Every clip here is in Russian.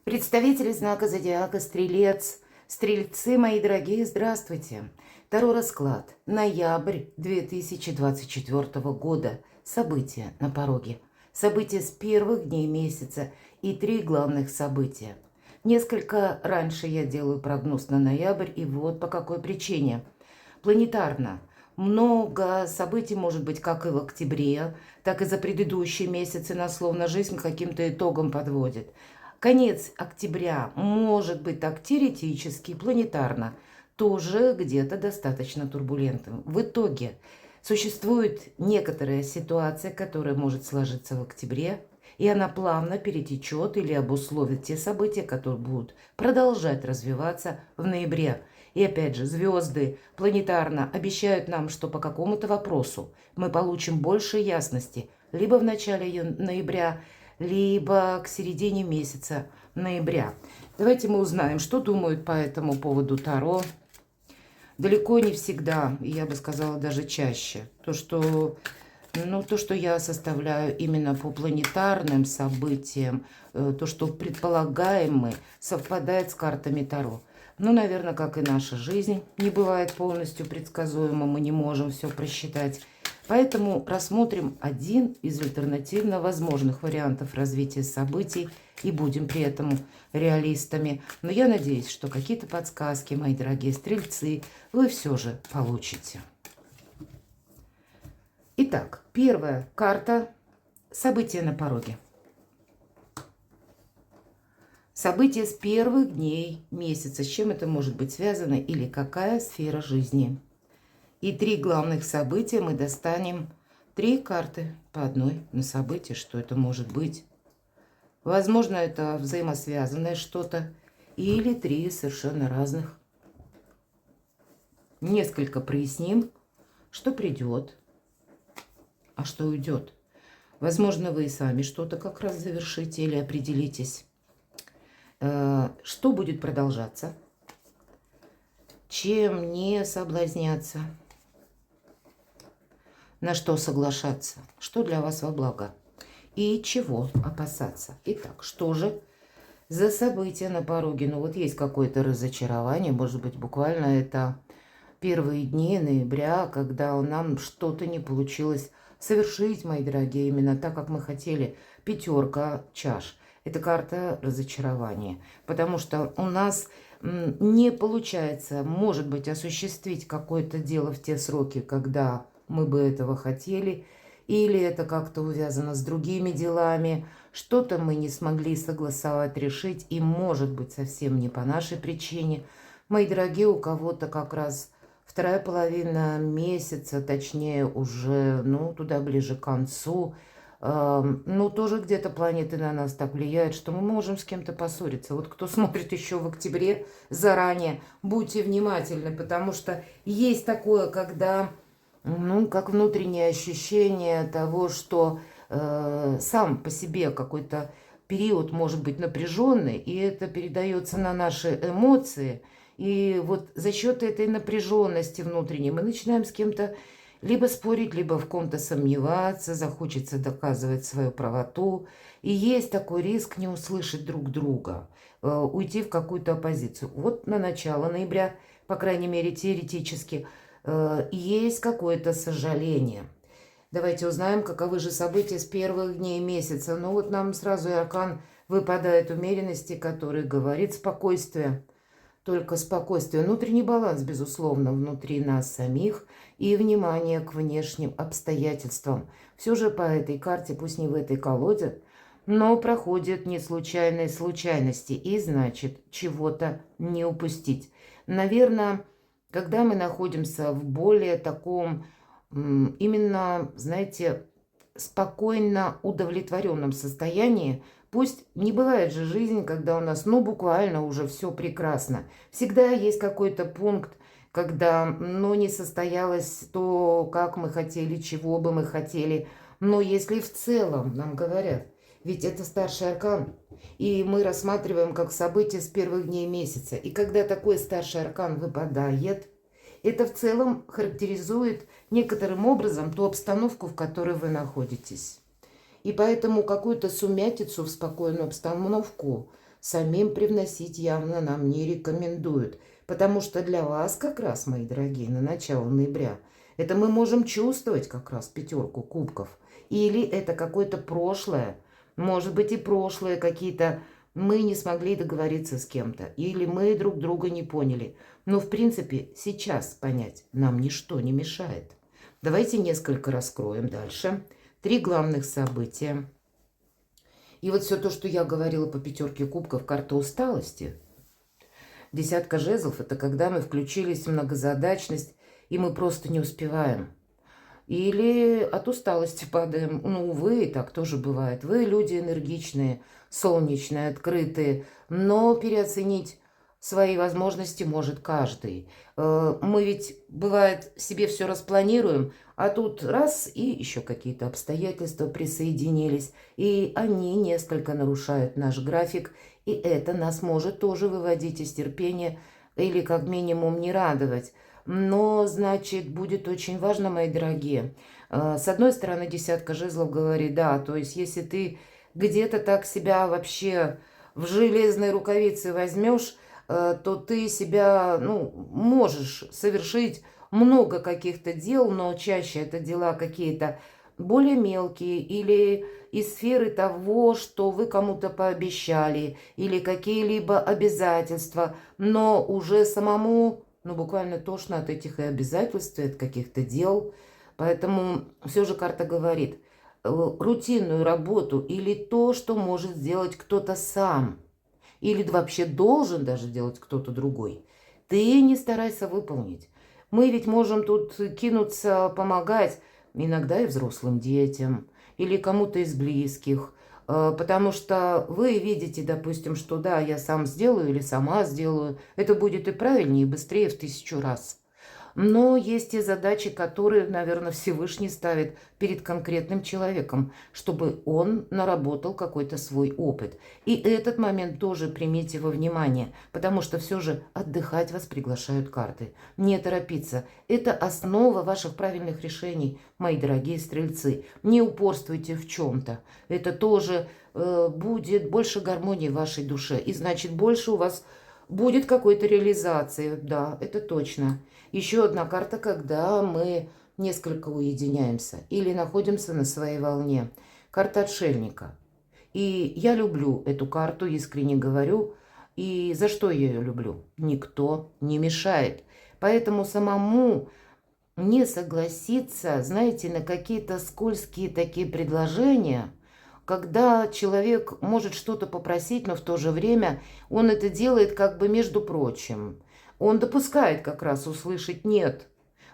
Представители знака зодиака Стрелец, Стрельцы, мои дорогие, здравствуйте! Таро расклад. Ноябрь 2024 года. События на пороге. События с первых дней месяца и 3 главных события. Несколько раньше я делаю прогноз на ноябрь, и вот по какой причине. Планетарно. Много событий может быть как и в октябре, так и за предыдущие месяцы нас словно жизнь к каким-то итогам подводит. Конец октября может быть так теоретически, планетарно, тоже где-то достаточно турбулентным. В итоге существует некоторая ситуация, которая может сложиться в октябре, и она плавно перетечет или обусловит те события, которые будут продолжать развиваться в ноябре. И опять же, звезды планетарно обещают нам, что по какому-то вопросу мы получим больше ясности либо в начале ноября, либо к середине месяца ноября. Давайте мы узнаем, что думают по этому поводу Таро. Далеко не всегда, я бы сказала, даже чаще. То, что я составляю именно по планетарным событиям, то, что предполагаем мы, совпадает с картами Таро. Ну, наверное, как и наша жизнь не бывает полностью предсказуема, мы не можем все просчитать. Поэтому рассмотрим один из альтернативно возможных вариантов развития событий и будем при этом реалистами. Но я надеюсь, что какие-то подсказки, мои дорогие стрельцы, вы все же получите. Итак, первая карта – события на пороге. События с первых дней месяца. С чем это может быть связано или какая сфера жизни? И 3 главных события мы достанем 3 карты по одной на событие. Что это может быть? Возможно, это взаимосвязанное что-то или 3 совершенно разных. Несколько проясним, что придет, а что уйдет. Возможно, вы и сами что-то как раз завершите или определитесь. Что будет продолжаться? Чем не соблазняться? На что соглашаться? Что для вас во благо? И чего опасаться? Итак, что же за события на пороге? Ну вот есть какое-то разочарование, может быть, буквально это первые дни ноября, когда нам что-то не получилось совершить, мои дорогие, именно так, как мы хотели. 5 чаш. Это карта разочарования, потому что у нас не получается, может быть, осуществить какое-то дело в те сроки, когда мы бы этого хотели, или это как-то увязано с другими делами, что-то мы не смогли согласовать, решить, и может быть совсем не по нашей причине. Мои дорогие, у кого-то как раз вторая половина месяца, точнее уже, туда ближе к концу, тоже где-то планеты на нас так влияют, что мы можем с кем-то поссориться. Вот кто смотрит еще в октябре заранее, будьте внимательны, потому что есть такое, когда, как внутреннее ощущение того, что сам по себе какой-то период может быть напряженный, и это передается на наши эмоции. И вот за счет этой напряженности внутренней мы начинаем с кем-то либо спорить, либо в ком-то сомневаться, захочется доказывать свою правоту. И есть такой риск не услышать друг друга, уйти в какую-то оппозицию. Вот на начало ноября, по крайней мере теоретически, есть какое-то сожаление. Давайте узнаем, каковы же события с первых дней месяца. Ну вот нам сразу и аркан выпадает умеренности, который говорит спокойствие. Только спокойствие, внутренний баланс, безусловно, внутри нас самих и внимание к внешним обстоятельствам. Все же по этой карте, пусть не в этой колоде, но проходят не случайные случайности, и значит, чего-то не упустить. Наверное, когда мы находимся в более таком, именно, знаете, спокойно удовлетворенном состоянии, пусть не бывает же жизнь, когда у нас, буквально уже все прекрасно. Всегда есть какой-то пункт, когда, не состоялось то, как мы хотели, чего бы мы хотели. Но если в целом нам говорят, ведь это старший аркан, и мы рассматриваем как событие с первых дней месяца. И когда такой старший аркан выпадает, это в целом характеризует некоторым образом ту обстановку, в которой вы находитесь. И поэтому какую-то сумятицу в спокойную обстановку самим привносить явно нам не рекомендуют. Потому что для вас как раз, мои дорогие, на начало ноября, это мы можем чувствовать как раз пятерку кубков. Или это какое-то прошлое, может быть и прошлое какие-то, мы не смогли договориться с кем-то, или мы друг друга не поняли. Но в принципе сейчас понять нам ничто не мешает. Давайте несколько раскроем дальше. 3 главных события. И вот все то, что я говорила по пятерке кубков, карта усталости. Десятка жезлов – это когда мы включились в многозадачность, и мы просто не успеваем. Или от усталости падаем. Ну, увы, так тоже бывает. Вы люди энергичные, солнечные, открытые, но переоценить свои возможности может каждый. Мы ведь, бывает, себе все распланируем, а тут раз, и еще какие-то обстоятельства присоединились, и они несколько нарушают наш график, и это нас может тоже выводить из терпения или как минимум не радовать. Но, значит, будет очень важно, мои дорогие. С одной стороны, десятка жезлов говорит, да, то есть если ты где-то так себя вообще в железной рукавице возьмешь, то ты себя, ну, можешь совершить много каких-то дел, но чаще это дела какие-то более мелкие или из сферы того, что вы кому-то пообещали, или какие-либо обязательства, но уже самому, ну, буквально тошно от этих и обязательств, и от каких-то дел. Поэтому все же карта говорит, рутинную работу или то, что может сделать кто-то сам, или вообще должен даже делать кто-то другой, ты не старайся выполнить. Мы ведь можем тут кинуться помогать иногда и взрослым детям, или кому-то из близких, потому что вы видите, допустим, что да, я сам сделаю или сама сделаю, это будет и правильнее, и быстрее в 1000 раз. Но есть и задачи, которые, наверное, Всевышний ставит перед конкретным человеком, чтобы он наработал какой-то свой опыт. И этот момент тоже примите во внимание, потому что все же отдыхать вас приглашают карты. Не торопиться. Это основа ваших правильных решений, мои дорогие стрельцы. Не упорствуйте в чем-то. Это тоже будет больше гармонии в вашей душе. И значит, больше у вас будет какой-то реализации. Да, это точно. Еще одна карта, когда мы несколько уединяемся или находимся на своей волне. Карта отшельника. И я люблю эту карту, искренне говорю. И за что я ее люблю? Никто не мешает. Поэтому самому не согласиться, знаете, на какие-то скользкие такие предложения, когда человек может что-то попросить, но в то же время он это делает как бы между прочим. Он допускает как раз услышать «нет».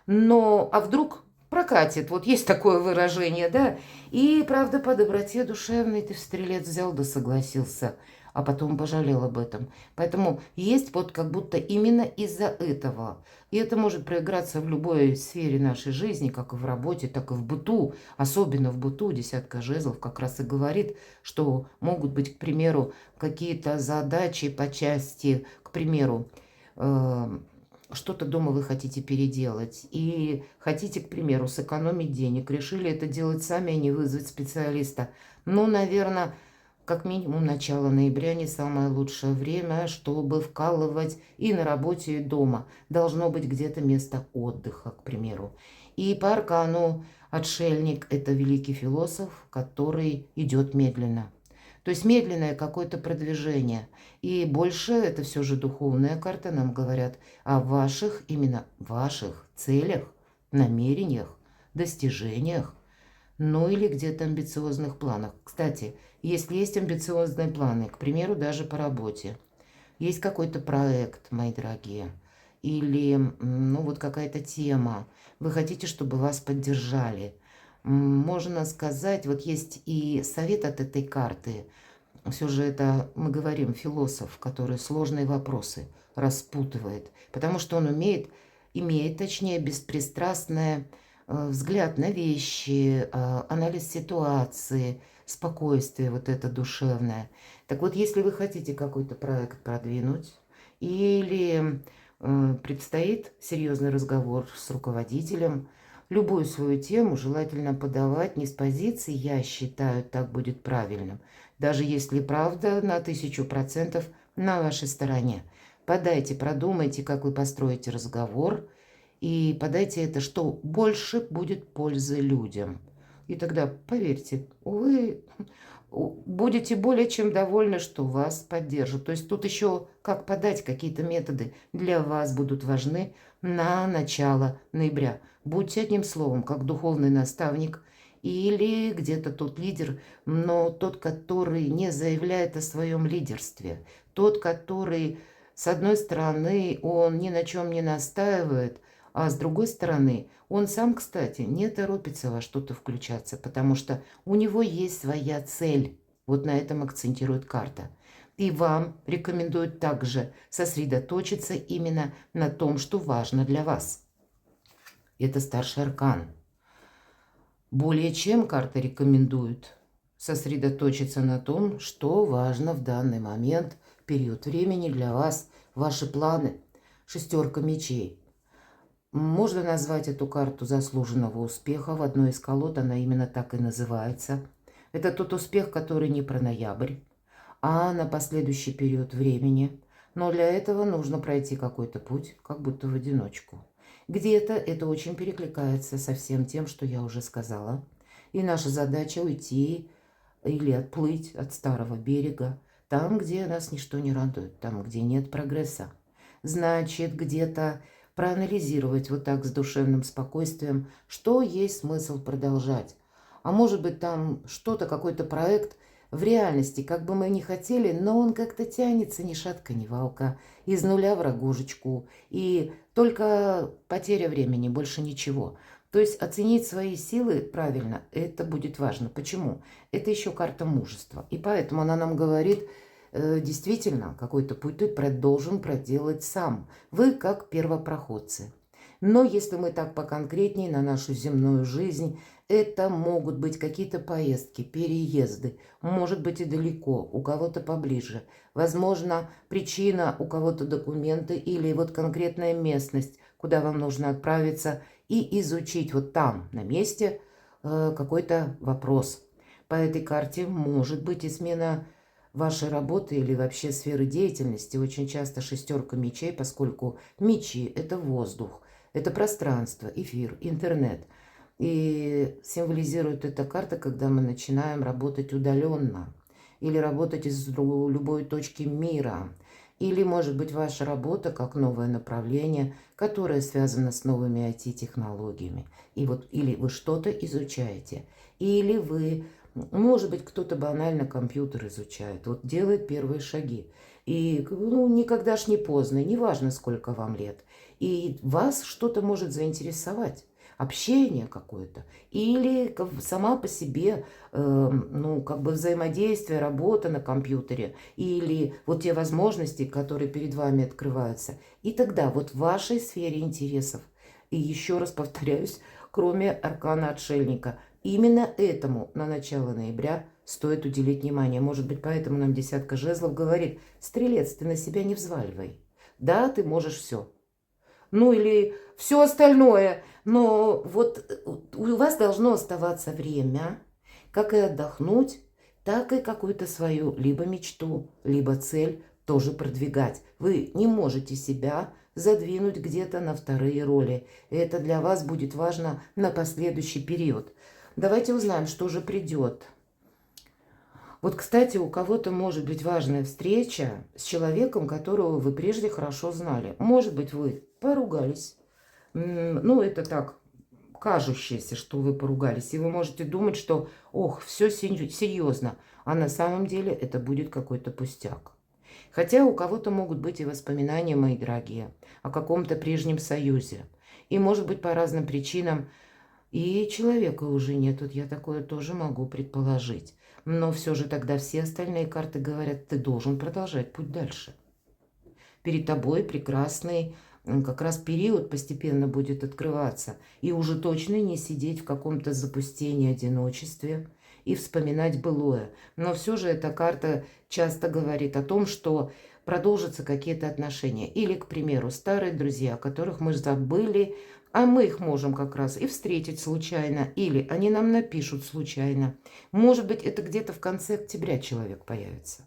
Но, а вдруг прокатит, вот есть такое выражение, да? И, правда, по доброте душевной ты в стрелец взял да согласился, а потом пожалел об этом. Поэтому есть вот как будто именно из-за этого. И это может проиграться в любой сфере нашей жизни, как и в работе, так и в быту. Особенно в быту десятка жезлов как раз и говорит, что могут быть, к примеру, какие-то задачи по части, к примеру, что-то дома вы хотите переделать и хотите, к примеру, сэкономить денег, решили это делать сами, а не вызвать специалиста. Ну, наверное, как минимум начало ноября не самое лучшее время, чтобы вкалывать и на работе, и дома. Должно быть где-то место отдыха, к примеру. И по аркану отшельник – это великий философ, который идет медленно. То есть медленное какое-то продвижение. И больше это все же духовная карта, нам говорят о ваших, именно ваших целях, намерениях, достижениях, ну или где-то амбициозных планах. Кстати, если есть амбициозные планы, к примеру, даже по работе, есть какой-то проект, мои дорогие, или, ну, вот какая-то тема, вы хотите, чтобы вас поддержали, можно сказать, вот есть и совет от этой карты. Все же это, мы говорим, философ, который сложные вопросы распутывает, потому что он имеет, точнее, беспристрастный взгляд на вещи, анализ ситуации, спокойствие вот это душевное. Так вот, если вы хотите какой-то проект продвинуть или предстоит серьезный разговор с руководителем, любую свою тему желательно подавать не с позиции «я считаю, так будет правильным». даже если правда на 1000% на вашей стороне. Подайте, продумайте, как вы построите разговор, и подайте это, что больше будет пользы людям. И тогда, поверьте, вы будете более чем довольны, что вас поддержат. То есть тут еще как подать какие-то методы для вас будут важны на начало ноября. Будьте одним словом, как духовный наставник или где-то тот лидер, но тот, который не заявляет о своем лидерстве. Тот, который, с одной стороны, он ни на чем не настаивает, а с другой стороны, он сам, кстати, не торопится во что-то включаться, потому что у него есть своя цель. Вот на этом акцентирует карта. И вам рекомендуют также сосредоточиться именно на том, что важно для вас. Это старший аркан. Более чем карта рекомендует сосредоточиться на том, что важно в данный момент, период времени для вас, ваши планы. Шестерка мечей. Можно назвать эту карту заслуженного успеха. В одной из колод она именно так и называется. Это тот успех, который не про ноябрь, а на последующий период времени. Но для этого нужно пройти какой-то путь, как будто в одиночку. Где-то это очень перекликается со всем тем, что я уже сказала. И наша задача уйти или отплыть от старого берега, там, где нас ничто не радует, там, где нет прогресса. Значит, где-то проанализировать вот так с душевным спокойствием, что есть смысл продолжать. А может быть, там что-то, какой-то проект в реальности, как бы мы ни хотели, но он как-то тянется ни шатка, ни валка, из нуля в рогожечку, и только потеря времени, больше ничего. То есть оценить свои силы правильно, это будет важно. Почему? Это еще карта мужества, и поэтому она нам говорит, действительно, какой-то путь ты должен проделать сам. Вы как первопроходцы. Но если мы так поконкретнее на нашу земную жизнь, это могут быть какие-то поездки, переезды, может быть и далеко, у кого-то поближе. Возможно, причина у кого-то документы или вот конкретная местность, куда вам нужно отправиться и изучить вот там, на месте, какой-то вопрос. По этой карте может быть и смена вашей работы или вообще сферы деятельности. Очень часто шестерка мечей, поскольку мечи – это воздух, это пространство, эфир, интернет. И символизирует эта карта, когда мы начинаем работать удаленно или работать из любой точки мира. Или, может быть, ваша работа как новое направление, которое связано с новыми IT-технологиями. И вот или вы что-то изучаете, или вы, может быть, кто-то банально компьютер изучает, вот делает первые шаги. И никогда ж не поздно, неважно, сколько вам лет. И вас что-то может заинтересовать. Общение какое-то, или сама по себе, взаимодействие, работа на компьютере, или вот те возможности, которые перед вами открываются. И тогда вот в вашей сфере интересов, и еще раз повторяюсь, кроме аркана отшельника, именно этому на начало ноября стоит уделить внимание. Может быть, поэтому нам десятка жезлов говорит: стрелец, ты на себя не взваливай. Да, ты можешь все. Или все остальное. Но вот у вас должно оставаться время, как и отдохнуть, так и какую-то свою либо мечту, либо цель тоже продвигать. Вы не можете себя задвинуть где-то на вторые роли. И это для вас будет важно на последующий период. Давайте узнаем, что же придет. Вот, кстати, у кого-то может быть важная встреча с человеком, которого вы прежде хорошо знали. Может быть, вы поругались. Это так, кажущееся, что вы поругались. И вы можете думать, что, ох, все серьезно. А на самом деле это будет какой-то пустяк. Хотя у кого-то могут быть и воспоминания, мои дорогие, о каком-то прежнем союзе. И, может быть, по разным причинам и человека уже нет. Вот я такое тоже могу предположить. Но все же тогда все остальные карты говорят: ты должен продолжать путь дальше. Перед тобой прекрасный как раз период постепенно будет открываться. И уже точно не сидеть в каком-то запустении, одиночестве и вспоминать былое. Но все же эта карта часто говорит о том, что продолжатся какие-то отношения. Или, к примеру, старые друзья, которых мы забыли, А мы их можем как раз и встретить случайно, или они нам напишут случайно. Может быть, это где-то в конце октября человек появится.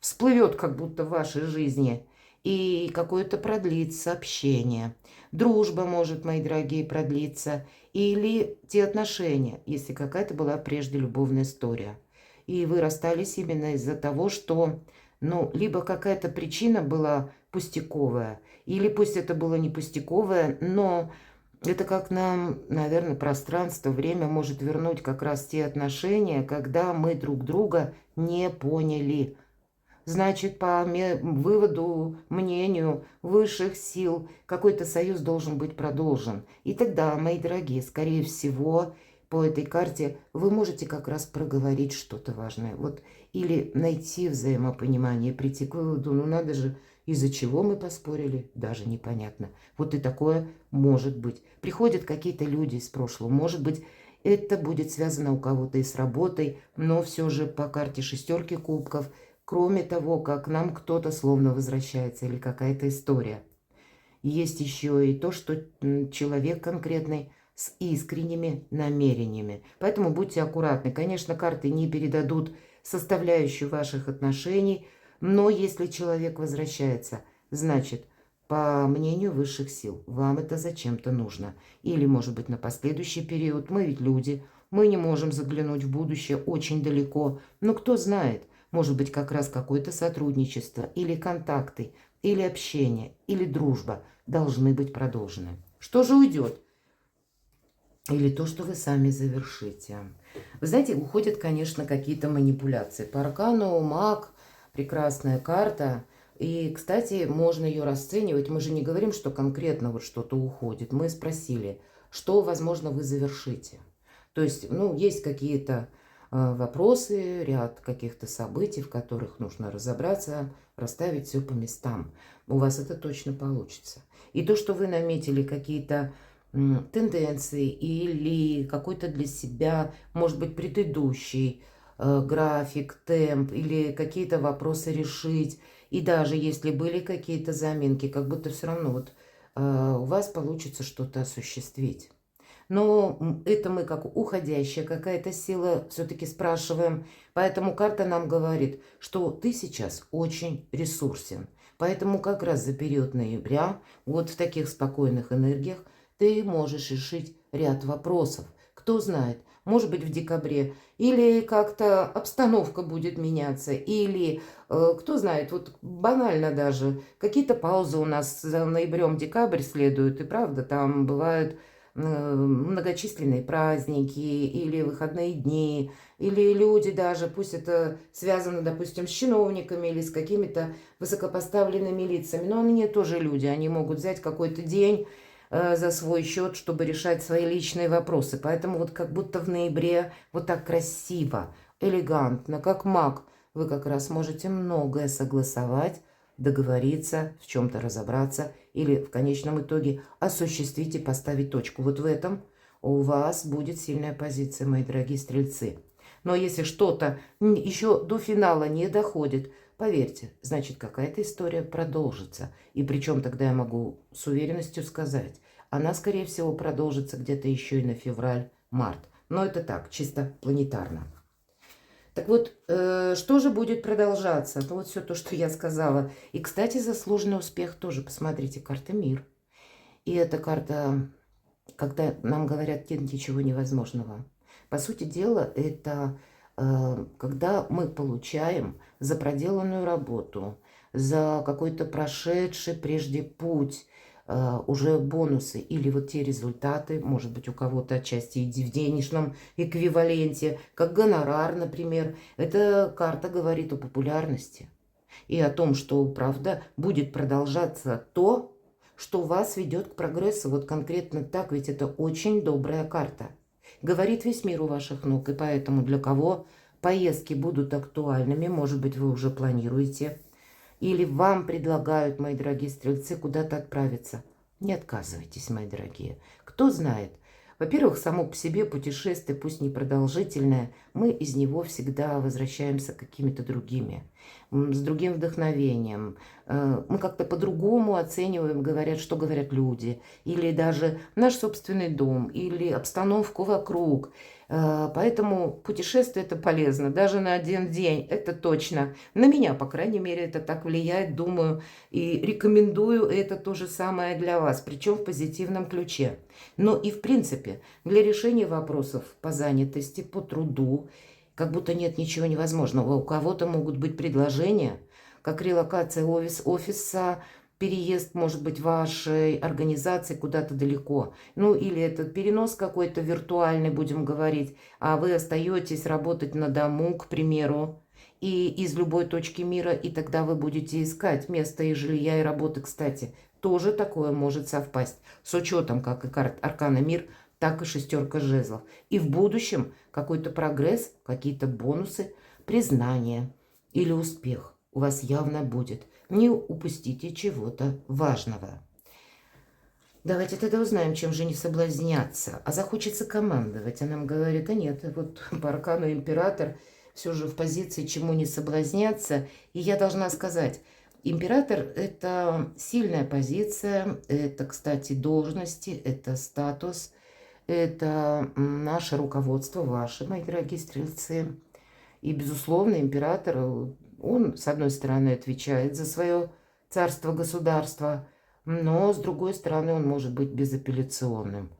Всплывет как будто в вашей жизни, и какое-то продлится общение. Дружба может, мои дорогие, продлиться. Или те отношения, если какая-то была прежде любовная история. И вы расстались именно из-за того, что, ну, либо какая-то причина была пустяковая, или пусть это было не пустяковое, но это как нам, наверное, пространство, время может вернуть как раз те отношения, когда мы друг друга не поняли. Значит, по выводу, мнению высших сил, какой-то союз должен быть продолжен. И тогда, мои дорогие, скорее всего, по этой карте вы можете как раз проговорить что-то важное. Вот, или найти взаимопонимание, прийти к выводу, ну надо же, из-за чего мы поспорили, даже непонятно. Вот и такое может быть. Приходят какие-то люди из прошлого, может быть, это будет связано у кого-то и с работой, но все же по карте шестерки кубков, кроме того, как нам кто-то словно возвращается или какая-то история. Есть еще и то, что человек конкретный с искренними намерениями. Поэтому будьте аккуратны. Конечно, карты не передадут составляющую ваших отношений, но если человек возвращается, значит, по мнению высших сил, вам это зачем-то нужно. Или, может быть, на последующий период. Мы ведь люди, мы не можем заглянуть в будущее очень далеко. Но кто знает, может быть, как раз какое-то сотрудничество или контакты, или общение, или дружба должны быть продолжены. Что же уйдет? Или то, что вы сами завершите. Вы знаете, уходят, конечно, какие-то манипуляции. По аркану маг, прекрасная карта. И, кстати, можно ее расценивать. Мы же не говорим, что конкретно вот что-то уходит. Мы спросили, что, возможно, вы завершите. То есть, ну, есть какие-то вопросы, ряд каких-то событий, в которых нужно разобраться, расставить все по местам. У вас это точно получится. И то, что вы наметили какие-то тенденции или какой-то для себя, может быть, предыдущий график, темп или какие-то вопросы решить. И даже если были какие-то заминки, как будто все равно вот у вас получится что-то осуществить. Но это мы как уходящая какая-то сила все-таки спрашиваем. Поэтому карта нам говорит, что ты сейчас очень ресурсен. Поэтому как раз за период ноября, вот в таких спокойных энергиях, ты можешь решить ряд вопросов. Кто знает, может быть, в декабре. Или как-то обстановка будет меняться. Или, кто знает, вот банально даже, какие-то паузы у нас за ноябрем-декабрь следуют. И правда, там бывают многочисленные праздники или выходные дни, или люди даже, пусть это связано, допустим, с чиновниками или с какими-то высокопоставленными лицами, но они тоже люди, они могут взять какой-то день за свой счет, чтобы решать свои личные вопросы. Поэтому вот как будто в ноябре вот так красиво, элегантно, как маг, вы как раз можете многое согласовать, договориться, в чем-то разобраться или в конечном итоге осуществить и поставить точку. Вот в этом у вас будет сильная позиция, мои дорогие стрельцы. Но если что-то еще до финала не доходит, поверьте, значит, какая-то история продолжится. И причем тогда я могу с уверенностью сказать, она, скорее всего, продолжится где-то еще и на февраль-март. Но это так, чисто планетарно. Так вот, что же будет продолжаться? Ну, вот все то, что я сказала. И, кстати, заслуженный успех тоже. Посмотрите, карта «Мир». И эта карта, когда нам говорят, нет ничего невозможного. По сути дела, это когда мы получаем за проделанную работу, за какой-то прошедший прежде путь, уже бонусы или вот те результаты, может быть, у кого-то отчасти и в денежном эквиваленте, как гонорар, например. Эта карта говорит о популярности и о том, что, правда, будет продолжаться то, что вас ведет к прогрессу. Вот конкретно так, ведь это очень добрая карта. Говорит весь мир у ваших ног, и поэтому для кого поездки будут актуальными, может быть, вы уже планируете, или вам предлагают, мои дорогие стрельцы, куда-то отправиться. Не отказывайтесь, мои дорогие. Кто знает. Во-первых, само по себе путешествие, пусть не продолжительное, мы из него всегда возвращаемся какими-то другими. с другим вдохновением. Мы как-то по-другому оцениваем, говорят, что говорят люди, или даже наш собственный дом, или обстановку вокруг. Поэтому путешествие это полезно, даже на один день, это точно. На меня, по крайней мере, это так влияет, думаю, и рекомендую это то же самое для вас, причем в позитивном ключе. Но и в принципе, для решения вопросов по занятости, по труду, как будто нет ничего невозможного. У кого-то могут быть предложения, как релокация офиса, переезд, может быть, вашей организации куда-то далеко. Ну, или этот перенос какой-то виртуальный, будем говорить, а вы остаетесь работать на дому, к примеру, и из любой точки мира, и тогда вы будете искать место и жилья, и работы, кстати. Тоже такое может совпасть, с учетом как и карт Аркана Мир, так и шестерка жезлов. И в будущем какой-то прогресс, какие-то бонусы, признание или успех у вас явно будет. Не упустите чего-то важного. Давайте тогда узнаем, чем же не соблазняться. А захочется командовать. А нам говорит, а нет, вот по аркану император все же в позиции, чему не соблазняться. И я должна сказать, император – это сильная позиция, это, кстати, должности, это статус, это наше руководство, ваше, мои дорогие стрельцы. И, безусловно, император, он, с одной стороны, отвечает за свое царство-государство, но, с другой стороны, он может быть безапелляционным.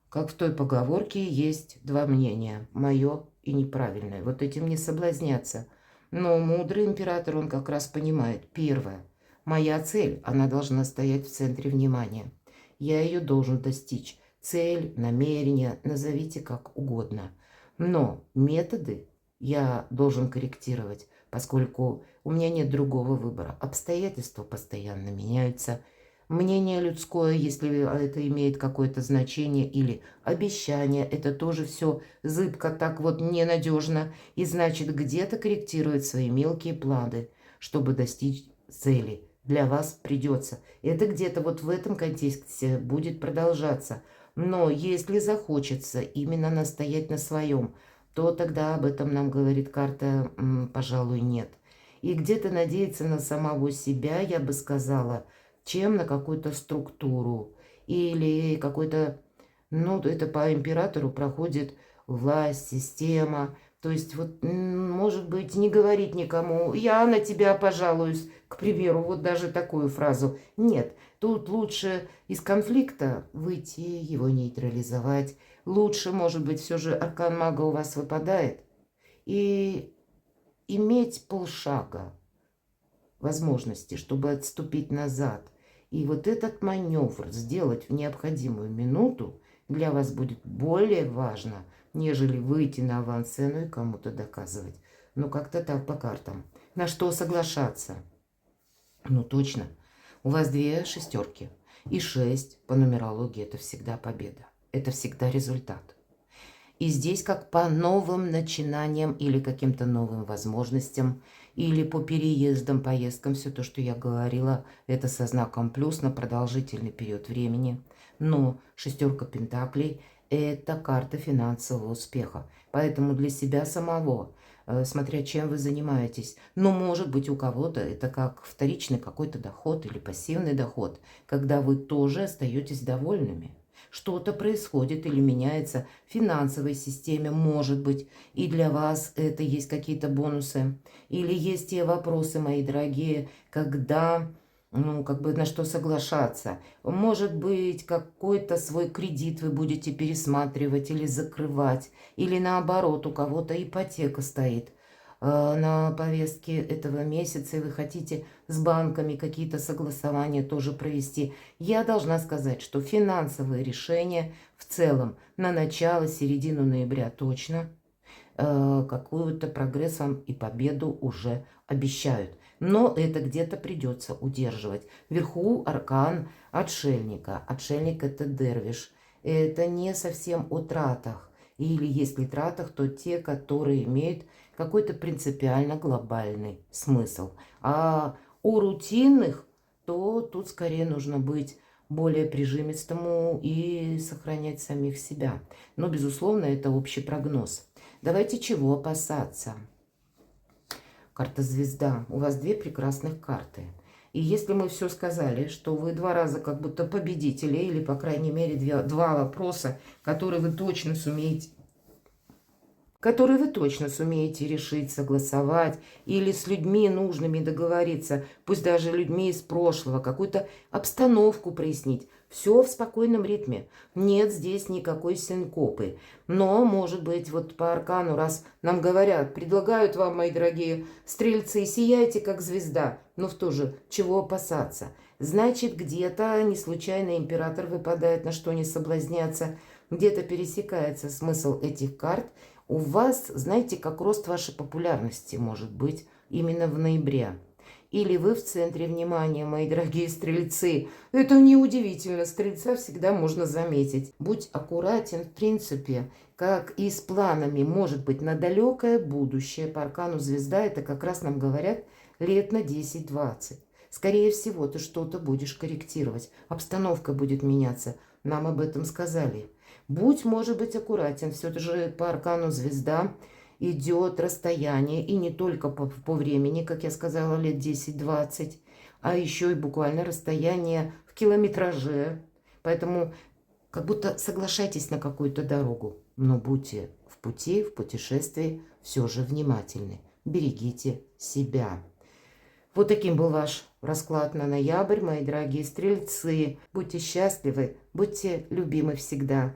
Как в той поговорке есть два мнения – мое и неправильное. Вот этим не соблазняться. Но мудрый император, он как раз понимает. Первое – моя цель, она должна стоять в центре внимания. Я ее должен достичь. Цель, намерение, назовите как угодно. Но методы я должен корректировать, поскольку у меня нет другого выбора. Обстоятельства постоянно меняются. Мнение людское, если это имеет какое-то значение, или обещание, это тоже все зыбко, так вот ненадежно. И значит, где-то корректировать свои мелкие планы, чтобы достичь цели. Для вас придется. Это где-то вот в этом контексте будет продолжаться. Но если захочется именно настоять на своем, то тогда об этом нам говорит карта, пожалуй, нет. И где-то надеяться на самого себя, я бы сказала, чем на какую-то структуру или какой-то, ну, это по императору проходит власть, система. То есть вот, может быть, не говорить никому, я на тебя пожалуюсь, к примеру, вот даже такую фразу. Нет, тут лучше из конфликта выйти, его нейтрализовать. Лучше, может быть, все же аркан мага у вас выпадает. И иметь полшага возможности, чтобы отступить назад. И вот этот маневр сделать в необходимую минуту для вас будет более важно, нежели выйти на авансцену и кому-то доказывать. Ну, как-то так по картам. На что соглашаться? Ну, точно. У вас 2 шестерки. И 6 по нумерологии – это всегда победа. Это всегда результат. И здесь как по новым начинаниям или каким-то новым возможностям, или по переездам, поездкам, все то, что я говорила, это со знаком плюс на продолжительный период времени. Но шестерка пентаклей – это карта финансового успеха. Поэтому для себя самого, смотря чем вы занимаетесь, но может быть у кого-то это как вторичный какой-то доход или пассивный доход, когда вы тоже остаетесь довольными. Что-то происходит или меняется в финансовой системе, может быть, и для вас это есть какие-то бонусы. Или есть те вопросы, мои дорогие, когда, ну, как бы на что соглашаться. Может быть, какой-то свой кредит вы будете пересматривать или закрывать. Или наоборот, у кого-то ипотека стоит на повестке этого месяца, и вы хотите с банками какие-то согласования тоже провести. Я должна сказать, что финансовые решения в целом на начало, середину ноября точно какой-то прогресс вам и победу уже обещают. Но это где-то придется удерживать. Вверху аркан отшельника. Отшельник – это дервиш. Это не совсем о тратах. Или если тратах, то те, которые имеют какой-то принципиально глобальный смысл. А у рутинных, то тут скорее нужно быть более прижимистому и сохранять самих себя. Но, безусловно, это общий прогноз. Давайте чего опасаться? карта звезда. У вас две прекрасных карты. И если мы все сказали, что вы два раза как будто победители, или, по крайней мере, два вопроса, которые вы точно сумеете решить, согласовать, или с людьми нужными договориться, пусть даже людьми из прошлого, какую-то обстановку прояснить. Все в спокойном ритме. Нет здесь никакой синкопы. Но, может быть, вот по аркану, раз нам говорят, предлагают вам, мои дорогие стрельцы, сияйте как звезда, но в то же, чего опасаться? Значит, где-то не случайно император выпадает, на что не соблазняться, где-то пересекается смысл этих карт. У вас, знаете, как рост вашей популярности может быть именно в ноябре. Или вы в центре внимания, мои дорогие стрельцы. Это неудивительно, стрельца всегда можно заметить. Будь аккуратен, в принципе, как и с планами, может быть, на далекое будущее. По аркану звезда, это как раз нам говорят лет на 10-20. Скорее всего, ты что-то будешь корректировать. Обстановка будет меняться. Нам об этом сказали. Будь, может быть, аккуратен. Все же по аркану звезда идет расстояние. И не только по времени, как я сказала, лет 10-20, а еще и буквально расстояние в километраже. Поэтому как будто соглашайтесь на какую-то дорогу. Но будьте в пути, в путешествии все же внимательны. Берегите себя. Вот таким был ваш расклад на ноябрь, мои дорогие стрельцы. Будьте счастливы, будьте любимы всегда.